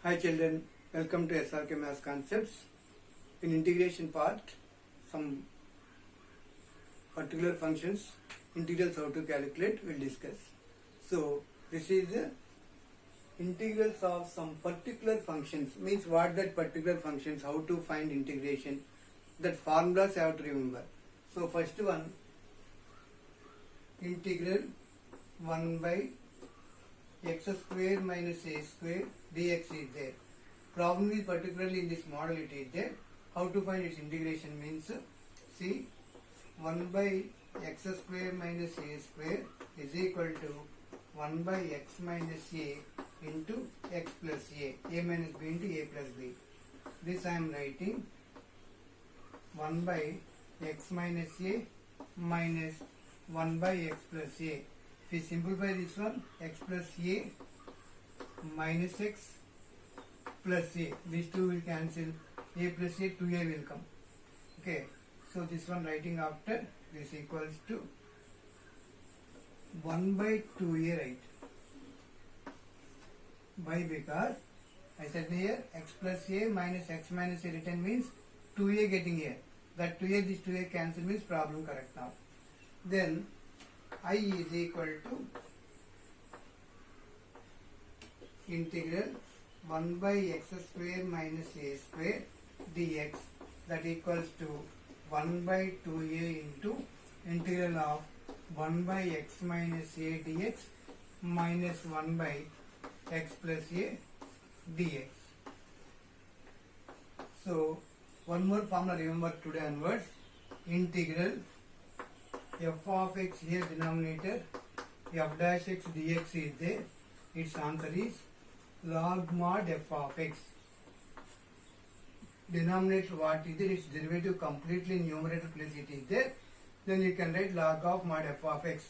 Hi children, welcome to SRK Maths Concepts. In integration part, some particular functions, integrals how to calculate, we'll discuss. So, this is the integrals of some particular functions, means what that particular functions, how to find integration, that formulas you have to remember. So, first one, integral 1 by x square minus a square dx is there. Problem is particularly in this model it is there. How to find its integration means, see, 1 by x square minus a square is equal to 1 by x minus a into x plus a minus b into a plus b. This I am writing 1 by x minus a minus 1 by x plus a. If we simplify this one, x plus a minus x plus a, these two will cancel, a plus a, 2a will come. Okay, so this one writing after, this equals to 1 by 2a, right? Why? Because I said here x plus a minus x minus a written means 2a getting here. That 2a, this 2a cancel means problem correct now. Then I is equal to integral 1 by x square minus a square dx, that equals to 1 by 2a into integral of 1 by x minus a dx minus 1 by x plus a dx. So, one more formula remember today onwards, integral f of x, here denominator f dash x dx is there. Its answer is log mod f of x. Denominator what is there? Its derivative completely in numerator place it is there. Then you can write log of mod f of x.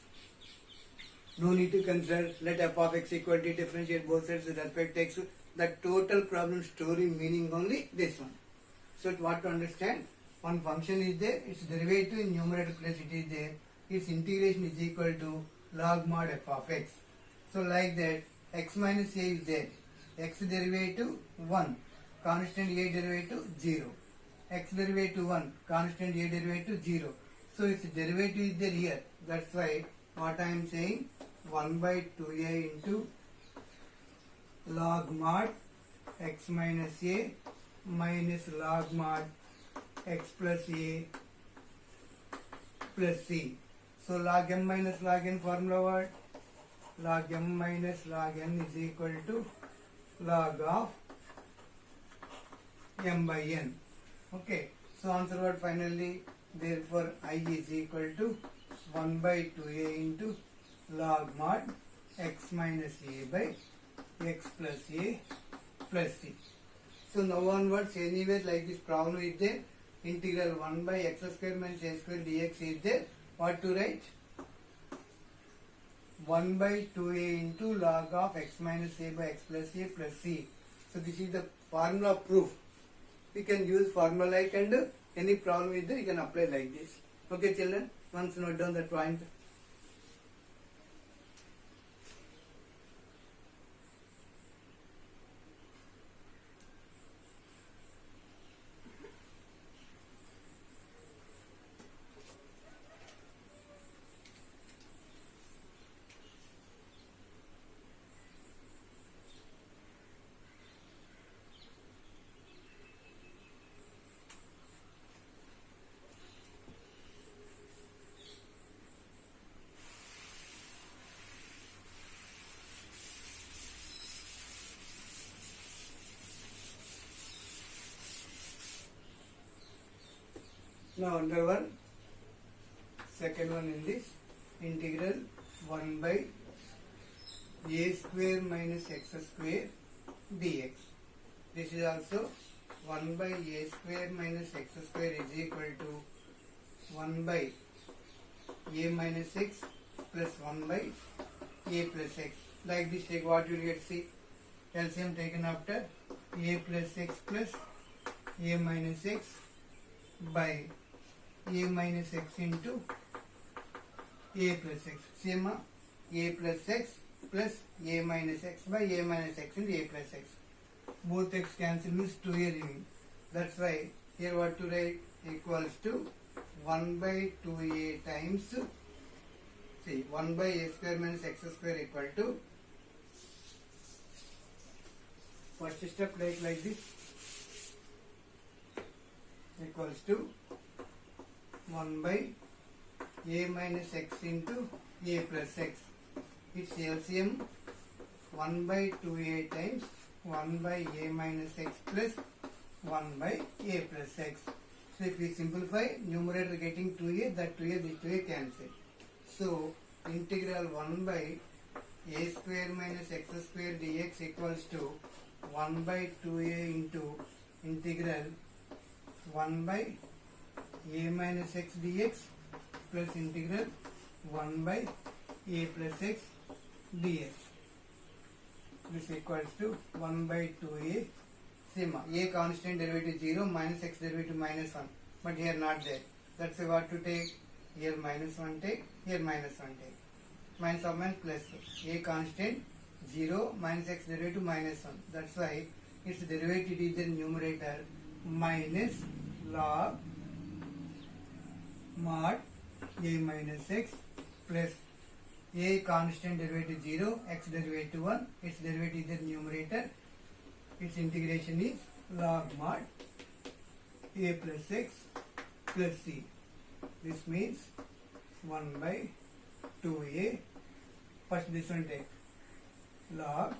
No need to consider let f of x equal to differentiate both sides with respect to x. The total problem story meaning only this one. So what to understand? One function is there, its derivative in numerator place it is there, its integration is equal to log mod f of x. So like that, x minus a is there, x derivative 1, constant a derivative 0, x derivative 1, constant a derivative 0. So its derivative is there here, that's why what I am saying 1 by 2a into log mod x minus a minus log mod x plus a plus c. So log m minus log n formula what? Log m minus log n is equal to log of m by n. Okay. So answer what finally? Therefore I is equal to 1 by 2a into log mod x minus a by x plus a plus c. So now onwards anywhere like this problem is there, integral 1 by x square minus a square dx is there. What to write? 1 by 2a into log of x minus a by x plus a plus c. So this is the formula proof. We can use formula like, and any problem is there you can apply like this. Okay children, once note down that point. Now under one, second one in this, integral 1 by a square minus x square dx. This is also 1 by a square minus x square is equal to 1 by a minus x plus 1 by a plus x. Like this, take what you will get, see, LCM taken after a plus x plus a minus x by a minus x into a plus x. Same a plus x plus a minus x by a minus x into a plus x. both x cancel means 2a remaining. That's why here what to write? Equals to 1 by 2a times, see, 1 by a square minus x square equal to, first step like this, equals to 1 by a minus x into a plus x. Its LCM 1 by 2a times 1 by a minus x plus 1 by a plus x. So if we simplify, numerator getting 2a, that 2a, this 2a cancel. So integral 1 by a square minus x square dx equals to 1 by 2a into integral 1 by a minus x dx plus integral 1 by a plus x dx. This equals to 1 by 2a. Same, a constant derivative 0, minus x derivative minus 1. But here not there. That's why what to take? Here minus 1 take, here minus 1 take. Minus of minus plus. A constant 0, minus x derivative minus 1. That's why its derivative is in numerator minus log mod a minus x plus a constant derivative 0, x derivative 1, its derivative is the numerator, its integration is log mod a plus x plus c. This means 1 by 2a, first this one take, log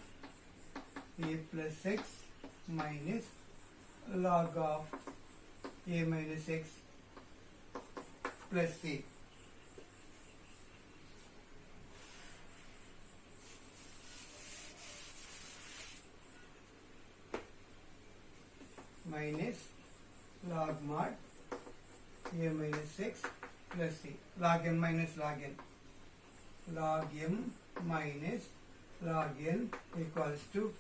a plus x minus log of a minus x plus c. Minus log mod a minus x plus c. Log m minus log n. Log m minus log n equals to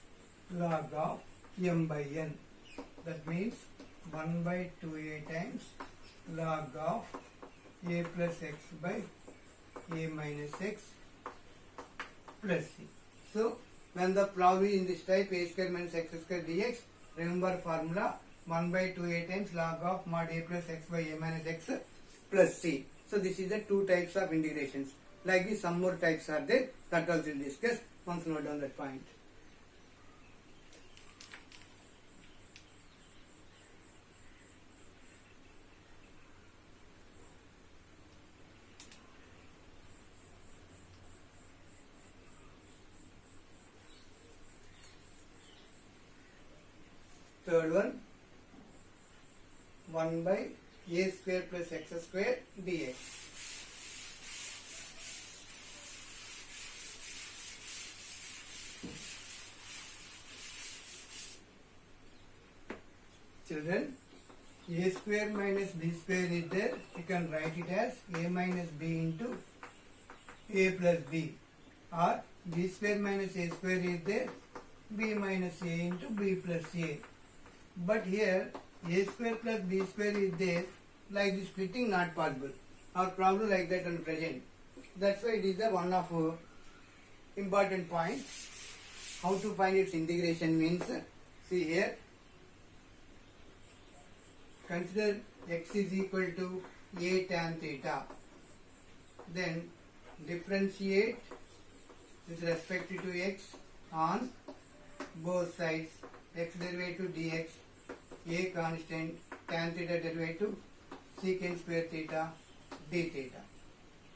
log of m by n. That means 1 by 2a times log of a plus x by a minus x plus c. So when the problem is in this type, a square minus x square dx, remember formula 1 by 2a times log of mod a plus x by a minus x plus c. So this is the two types of integrations. Like this, some more types are there, that also we'll discuss once note down that point. Third one, 1 by a square plus x square dx. Children, a square minus b square is there. You can write it as a minus b into a plus b, or b square minus a square is there, b minus a into b plus a. But here a square plus b square is there, like this splitting not possible. Our problem like that on present. That's why it is the one of important points. How to find its integration means, see here, consider x is equal to a tan theta. Then differentiate with respect to x on both sides. X derivative dx, a constant, tan theta derivative, secant square theta, d theta.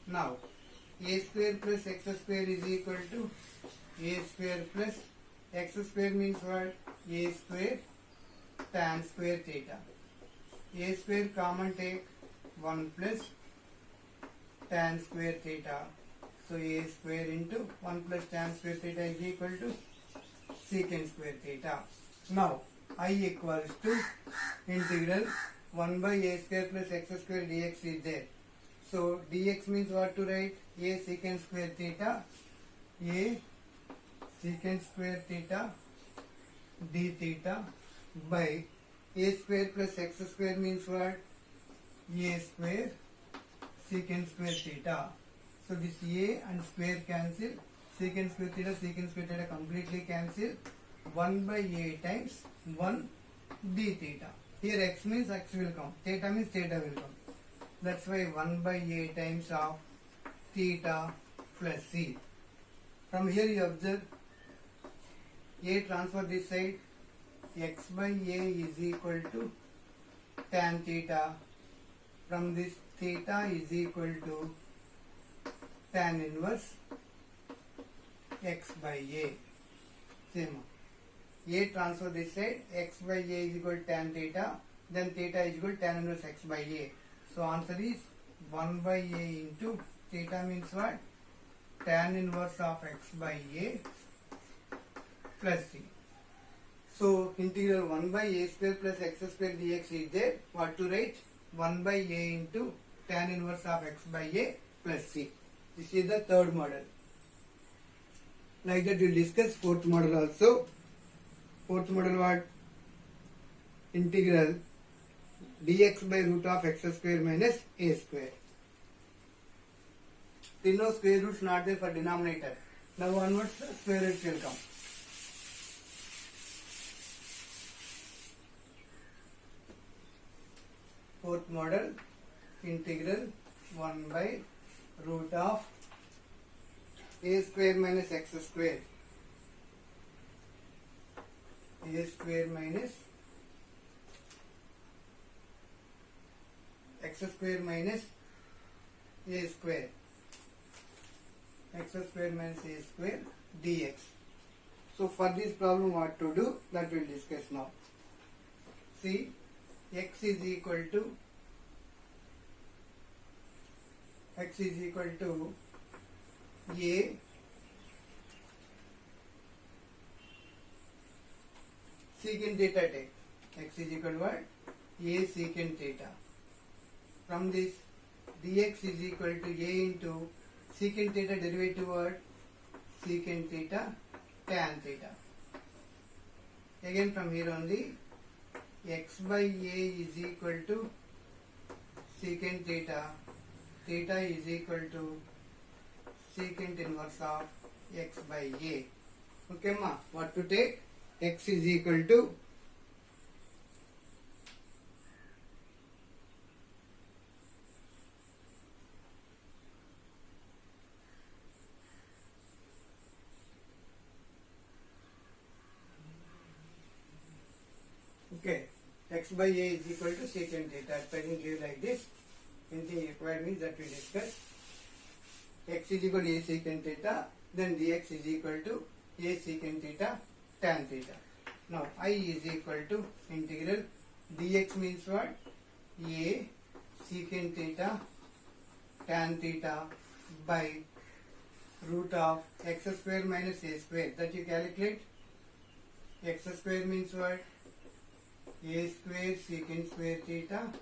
Now, a square plus x square is equal to a square plus x square means what? A square tan square theta. A square common take 1 plus tan square theta. So a square into 1 plus tan square theta is equal to secant square theta. Now I equals to integral 1 by a square plus x square dx is there. So dx means what to write? A secant square theta, a secant square theta d theta by a square plus x square means what? A square secant square theta. So this a and square cancel, secant square theta completely cancel. 1 by a times 1 d theta. Here x means x will come, theta means theta will come. That's why 1 by a times of theta plus c. From here you observe a transfer this side, x by a is equal to tan theta. From this theta is equal to tan inverse x by a. Same. A transfer this side, x by a is equal to tan theta, then theta is equal to tan inverse x by a. So answer is 1 by a into theta means what? Tan inverse of x by a plus c. So integral 1 by a square plus x square dx is there. What to write? 1 by a into tan inverse of x by a plus c. This is the third model. Like that we will discuss fourth model also. Fourth model what? Integral dx by root of x square minus a square. There no square roots not there for denominator. Now onwards square roots will come. Fourth model, integral 1 by root of a square minus x square. A square minus x square minus a square. X square minus a square dx. So for this problem what to do, that we will discuss now. See, x is equal to a secant theta take. X is equal to what? A secant theta. From this dx is equal to a into secant theta derivative word secant theta tan theta. Again from here only x by a is equal to secant theta. Theta is equal to secant inverse of x by a. Okay ma, what to take? X is equal to okay, x by a is equal to secant theta. At present leave like this. Anything required means that we discuss. X is equal to a secant theta, then dx is equal to a secant theta tan theta. Now I is equal to integral dx means what? A secant theta tan theta by root of x square minus a square. That you calculate. X square means what? A square secant square theta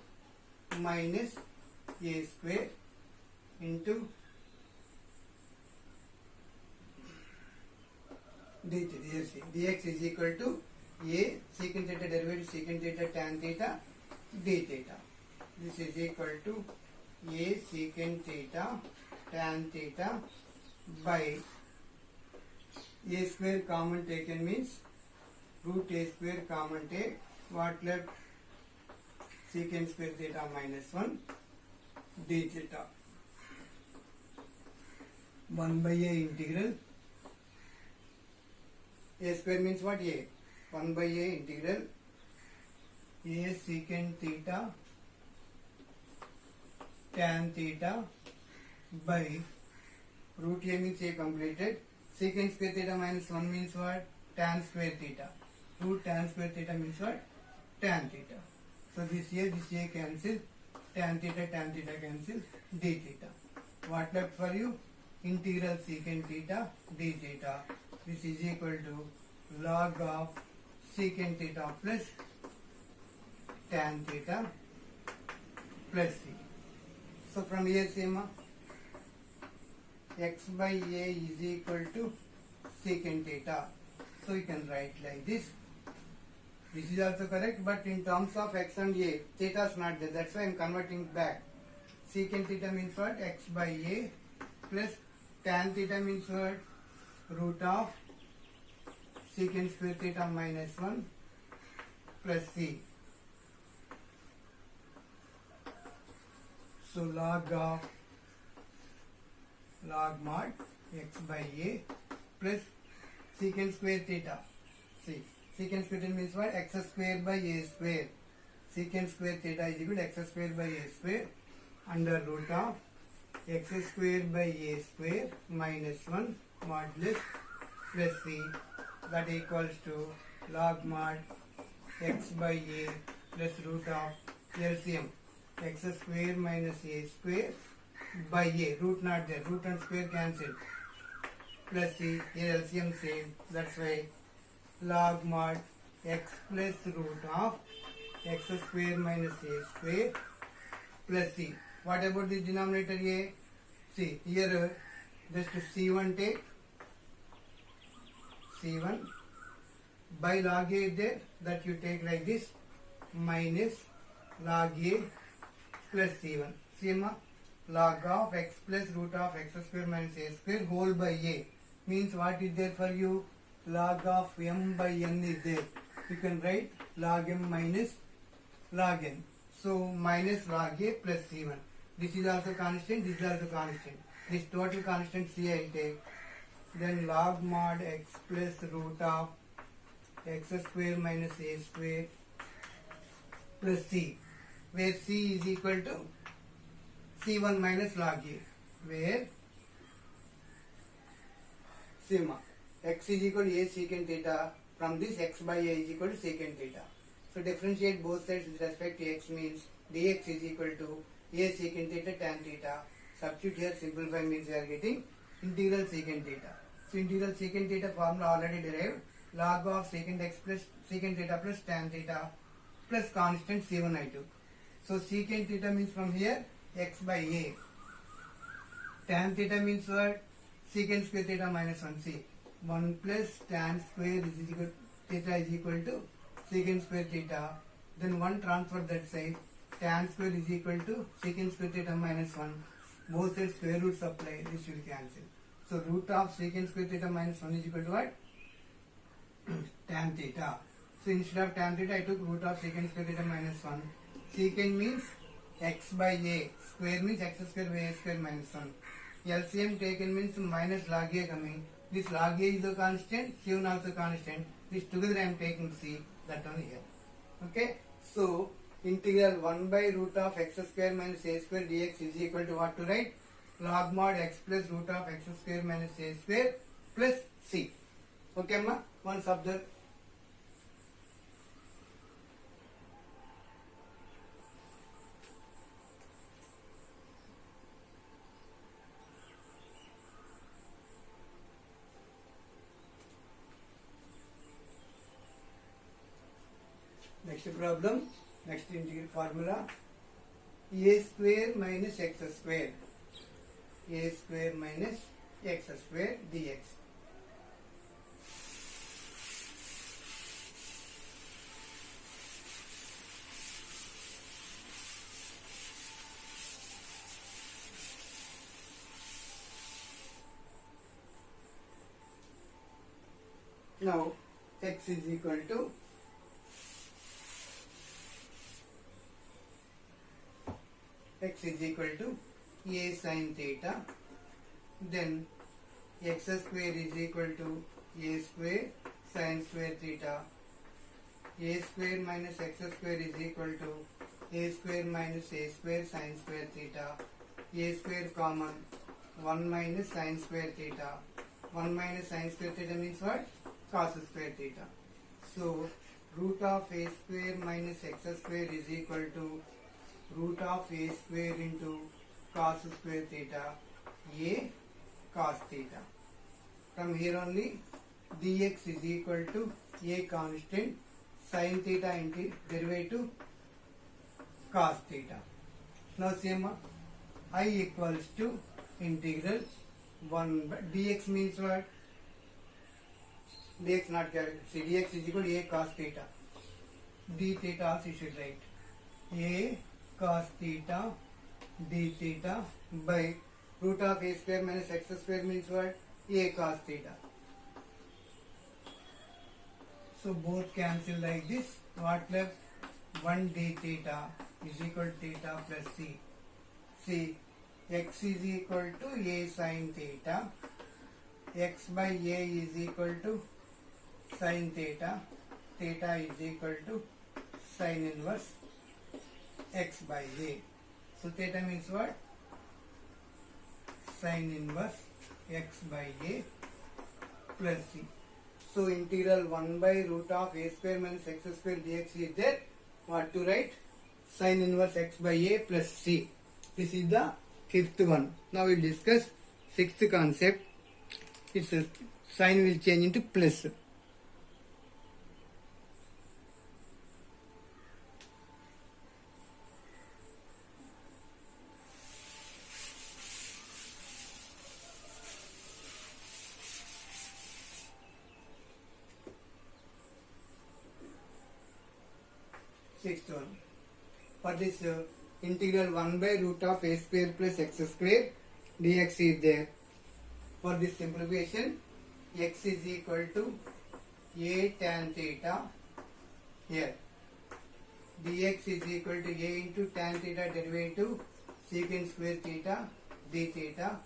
minus a square into dx is equal to a secant theta derivative secant theta tan theta d theta. This is equal to a secant theta tan theta by a square common taken means root a square common take. What left? Secant square theta minus 1 d theta. 1 by a integral a square means what? A. 1 by a integral a secant theta tan theta by root a means a completed. Secant square theta minus 1 means what? Tan square theta. Root tan square theta means what? Tan theta. So this a cancel. Tan theta cancel. D theta. What left for you? Integral secant theta d theta. This is equal to log of secant theta plus tan theta plus c. So from here same x by a is equal to secant theta. So you can write like this. This is also correct, but in terms of x and a, theta is not there. That's why I am converting back. Secant theta means what? X by a plus tan theta means what? Root of secant square theta minus 1 plus c. So log mod x by a plus secant square theta. See, secant square theta means what? X square by a square. Secant square theta is equal to x square by a square under root of x square by a square minus 1 modulus plus c, that equals to log mod x by a plus root of LCM x square minus a square by a, root not there, root and square cancelled, plus c, here LCM same, that's why log mod x plus root of x square minus a square plus c. What about the denominator a? See, here just c1 take, c1 by log a is there, that you take like this, minus log a plus c1. See ma? Log of x plus root of x square minus a square whole by a means what is there for you? Log of m by n is there. You can write log m minus log n. So minus log a plus c1. This is also constant, this is also constant. This total constant c I will take. Then log mod x plus root of x square minus a square plus c, where c is equal to c1 minus log a, where sigma x is equal to a secant theta. From this x by a is equal to secant theta. So differentiate both sides with respect to x means dx is equal to a secant theta tan theta. Substitute here, simplify means we are getting integral secant theta. So integral secant theta formula already derived. Log of secant x plus secant theta plus tan theta plus constant c1 I2. So secant theta means from here x by a. Tan theta means what? Secant square theta minus 1 c. 1 plus tan square is equal theta is equal to secant square theta. Then 1 transfer that side. Tan square is equal to secant square theta minus 1. Both sides square roots apply. This will cancel. So root of secant square theta minus 1 is equal to what? Tan theta. So instead of tan theta I took root of secant square theta minus 1. Secant means x by a. Square means x square by a square minus 1. LCM taken means minus log a coming. This log a is a constant, c1 also constant. This together I am taking c, that one here. Okay. So integral 1 by root of x square minus a square dx is equal to what to write? Log mod x plus root of x square minus a square plus c. Okay ma? Once observe. Next problem, next integral formula, a square minus x square, a square minus x square dx. Now x is equal to a sin theta, then x square is equal to a square sin square theta, a square minus x square is equal to a square minus a square sin square theta, a square common, 1 minus sin square theta. 1 minus sin square theta means what? Cos square theta. So root of a square minus x square is equal to root of a square into cos square theta, a cos theta. From here only dx is equal to a constant sin theta into derivative cos theta. Now same I equals to integral 1 by dx means what? Dx not carried. See, dx is equal to a cos theta. D theta also you should write. A cos theta d theta by root of a square minus x square means what? A cos theta. So both cancel like this. What left? 1 d theta is equal to theta plus c. See, x is equal to a sin theta. X by a is equal to sin theta. Theta is equal to sin inverse x by a. So theta means what? Sin inverse x by a plus c. So integral 1 by root of a square minus x square dx is there. What to write? Sin inverse x by a plus c. This is the fifth one. Now we will discuss sixth concept. Its sign will change into plus. Sixth one. For this integral 1 by root of a square plus x square dx is there. For this simplification, x is equal to a tan theta here. Dx is equal to a into tan theta derivative secant square theta d theta.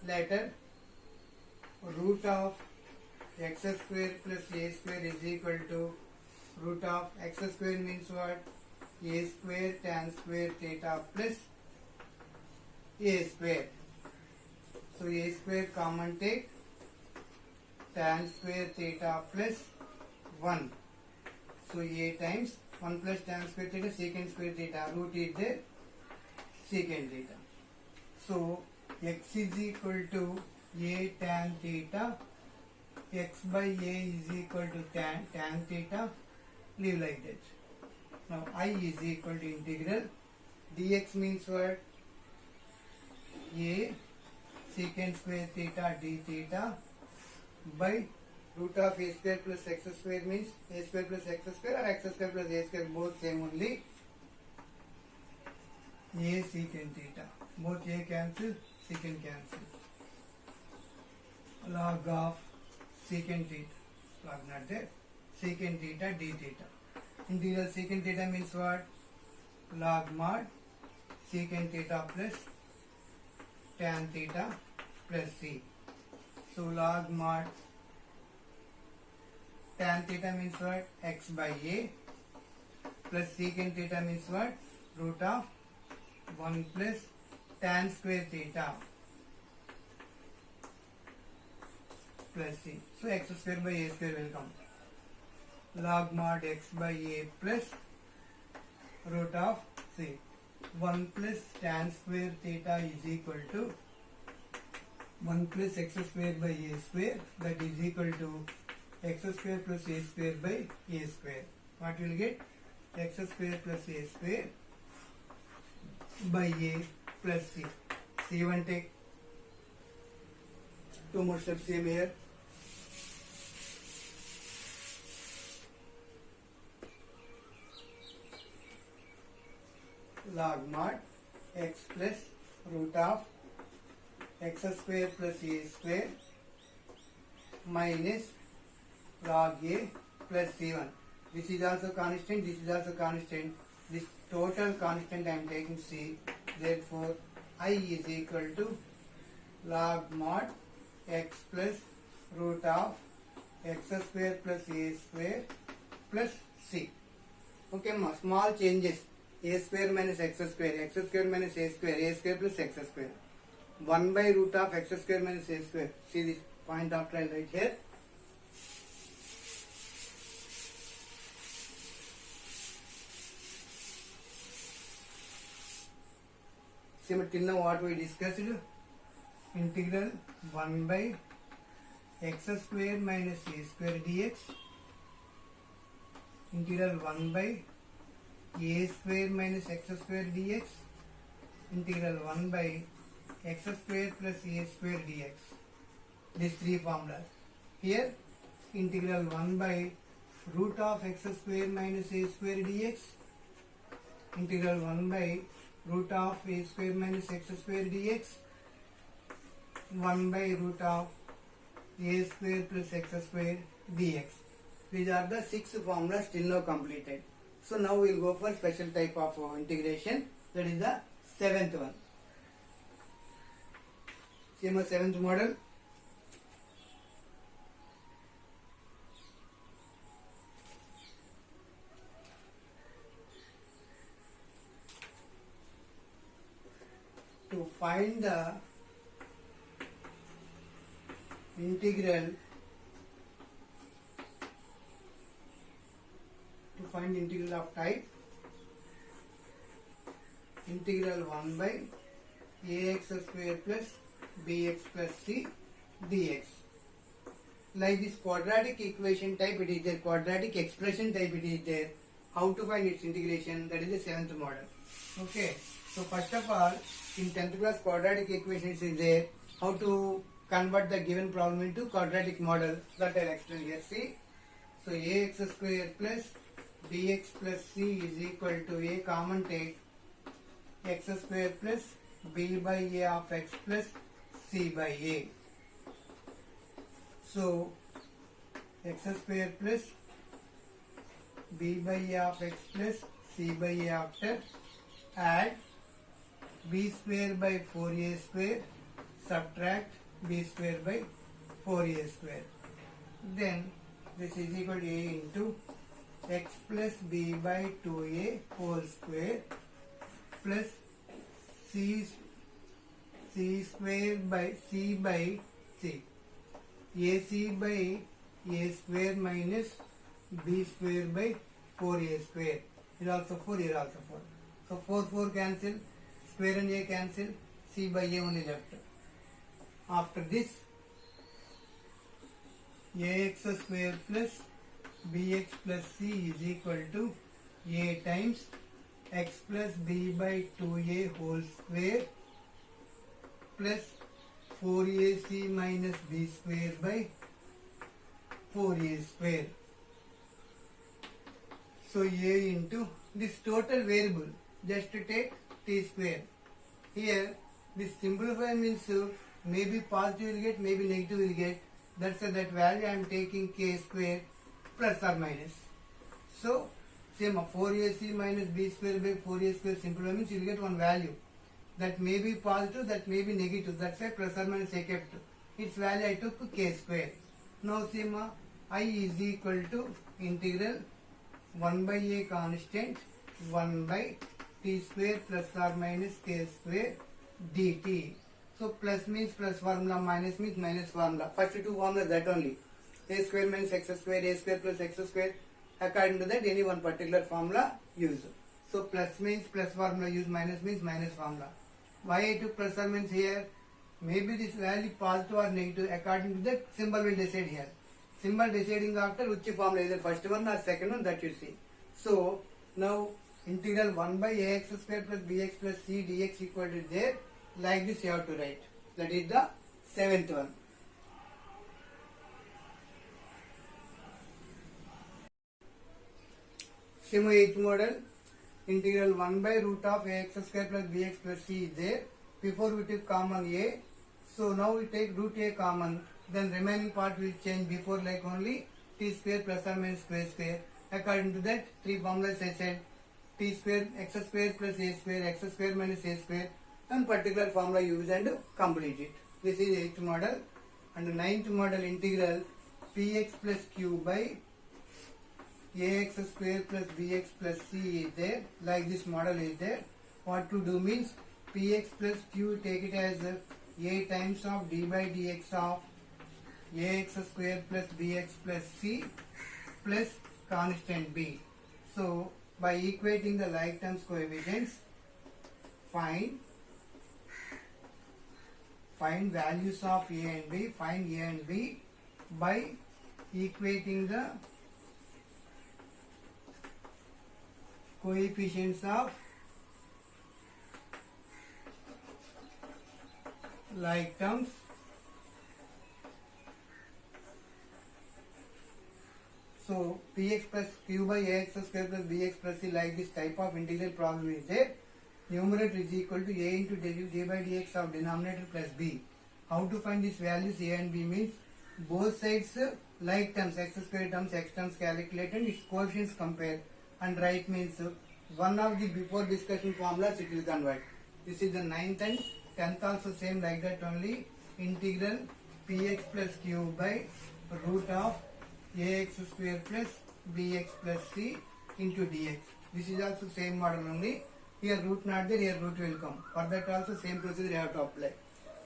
Later, root of x square plus a square is equal to root of x square means what? A square tan square theta plus a square. So a square common take, tan square theta plus 1. So a times 1 plus tan square theta secant square theta. Root is there, secant theta. So x is equal to a tan theta. X by a is equal to tan theta. Leave like that. Now I is equal to integral dx means what? A secant square theta d theta by root of a square plus x square means a square plus x square or x square plus a square, both same only. A secant theta, both a cancel, secant cancel. Log of secant theta, log not there, secant theta d theta. Integral secant theta means what? Log mod secant theta plus tan theta plus c. So log mod tan theta means what? X by a plus secant theta means what? Root of 1 plus tan square theta plus c. So x square by a square will come. Log mod x by a plus root of c. 1 plus tan square theta is equal to 1 plus x square by a square, that is equal to x square plus a square by a square. What will get? X square plus a square by a plus c. C1 take. Two more steps same here. Log mod x plus root of x square plus a square minus log a plus c1. This is also constant, this is also constant. This total constant I am taking c. Therefore, I is equal to log mod x plus root of x square plus a square plus c. Okay, small changes. A square minus x square minus a square plus x square. 1 by root of x square minus a square. See this point after I write here. See, but till now what we discussed? Integral 1 by x square minus a square dx. Integral 1 by a square minus x square dx. Integral 1 by x square plus a square dx. These three formulas. Here integral 1 by root of x square minus a square dx. Integral 1 by root of a square minus x square dx. 1 by root of a square plus x square dx. These are the 6 formulas till now completed. So now we will go for special type of integration, that is the 7th one. Same as 7th model. To find the integral, of type integral 1 by ax square plus bx plus c dx. Like this quadratic equation type it is there, quadratic expression type it is there. How to find its integration, that is the 7th model. Okay, so first of all, in 10th class quadratic equations is there. How to convert the given problem into quadratic model, that I will explain here. See, so ax square plus bx plus c is equal to, a common take, x square plus b by a of x plus c by a. So x square plus b by a of x plus c by a, after add b square by 4a square, subtract b square by 4a square. Then this is equal to a into x plus b by 2a whole square plus c square by c by c, ac by a square minus b square by 4a square. Here also 4, here also 4. So 4 cancel, square and a cancel, c by a only left. After this, ax square plus bx plus c is equal to a times x plus b by 2a whole square plus 4ac minus b square by 4a square. So a into this total variable, just to take t square. Here this simplify means maybe positive will get, maybe negative will get. That's why that value I am taking k square plus or minus. So same 4ac minus b square by 4a square simplify means you will get one value. That may be positive, that may be negative. That's why plus or minus I kept. Its value I took k square. Now same I is equal to integral 1 by a constant 1 by t square plus or minus k square dt. So plus means plus formula, minus means minus formula. First two formulas that only. A square minus x square, a square plus x square. According to that, any one particular formula use. So plus means plus formula use, minus means minus formula. Why I took plus or minus here? Maybe this value positive or negative. According to that, symbol will decide here. Symbol deciding after which formula, either first one or second one, that you see. So now integral 1 by ax square plus bx plus c dx equal to there. Like this you have to write. That is the 7th one. Same 8th model. Integral 1 by root of ax square plus bx plus c is there. Before we took common a. So now we take root a common. Then remaining part will change, before like only t square plus or minus square. According to that, three formulas I said. T square, x square plus a square, x square minus a square. And particular formula use and complete it. This is 8th model. And 9th model integral px plus q by ax square plus bx plus c is there. Like this model is there. What to do means px plus q, take it as a times of d by dx of ax square plus bx plus c plus constant b. So by equating the like terms coefficients, find values of a and b, find a and b by equating the coefficients of like terms. So px plus q by ax square plus bx plus c, like this type of integral problem is there. Numerator is equal to a into d by dx of denominator plus b. How to find these values a and b means both sides like terms, x square terms, x terms calculate and its coefficients compare, and right means one of the before discussion formulas it will convert. This is the 9th and 10th also same like that only. Integral px plus q by root of ax square plus bx plus c into dx. This is also same model only. Here root not there, here root will come. For that also same procedure you have to apply.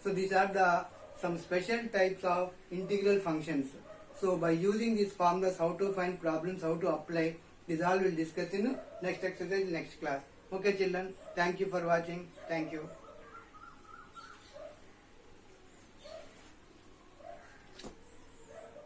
So these are the some special types of integral functions. So by using these formulas, how to find problems, how to apply, this all will discuss in next exercise, next class. Okay children, thank you for watching. Thank you.